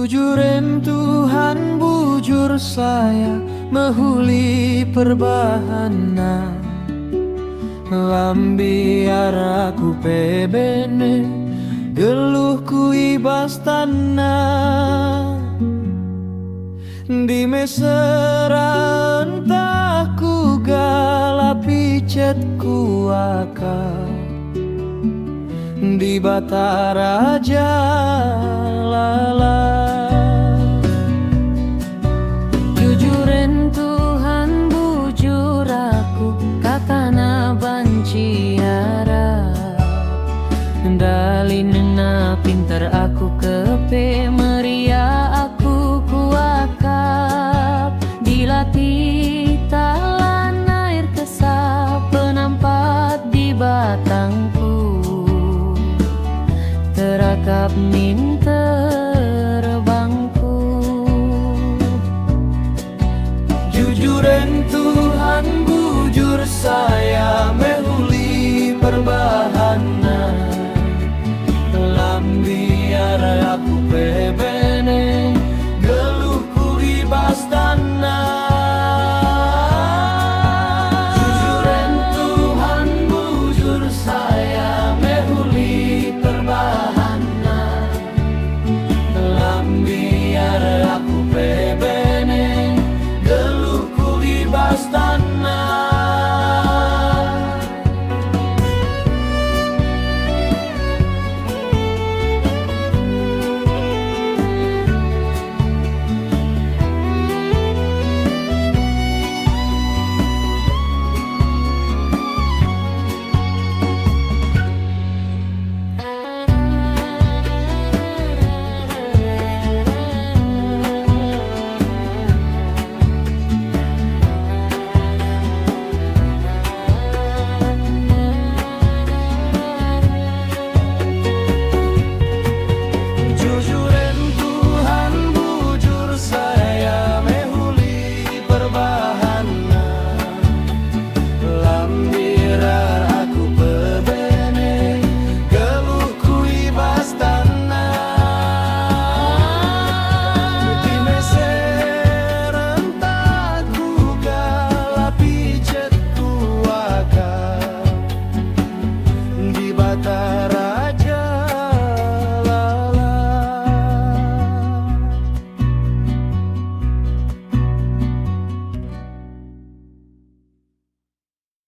Bujuren Tuhan bujur saya mehuli perbahana lambiar aku pebene geluhku ibas tanah di meseran takku galapi cetku akal di Bataraja lala. Jujuren Tuhan bujur aku katana banciara dalina pinter aku kepe meria aku kuakap dilatih talan air kesap penampat di batangku terakap min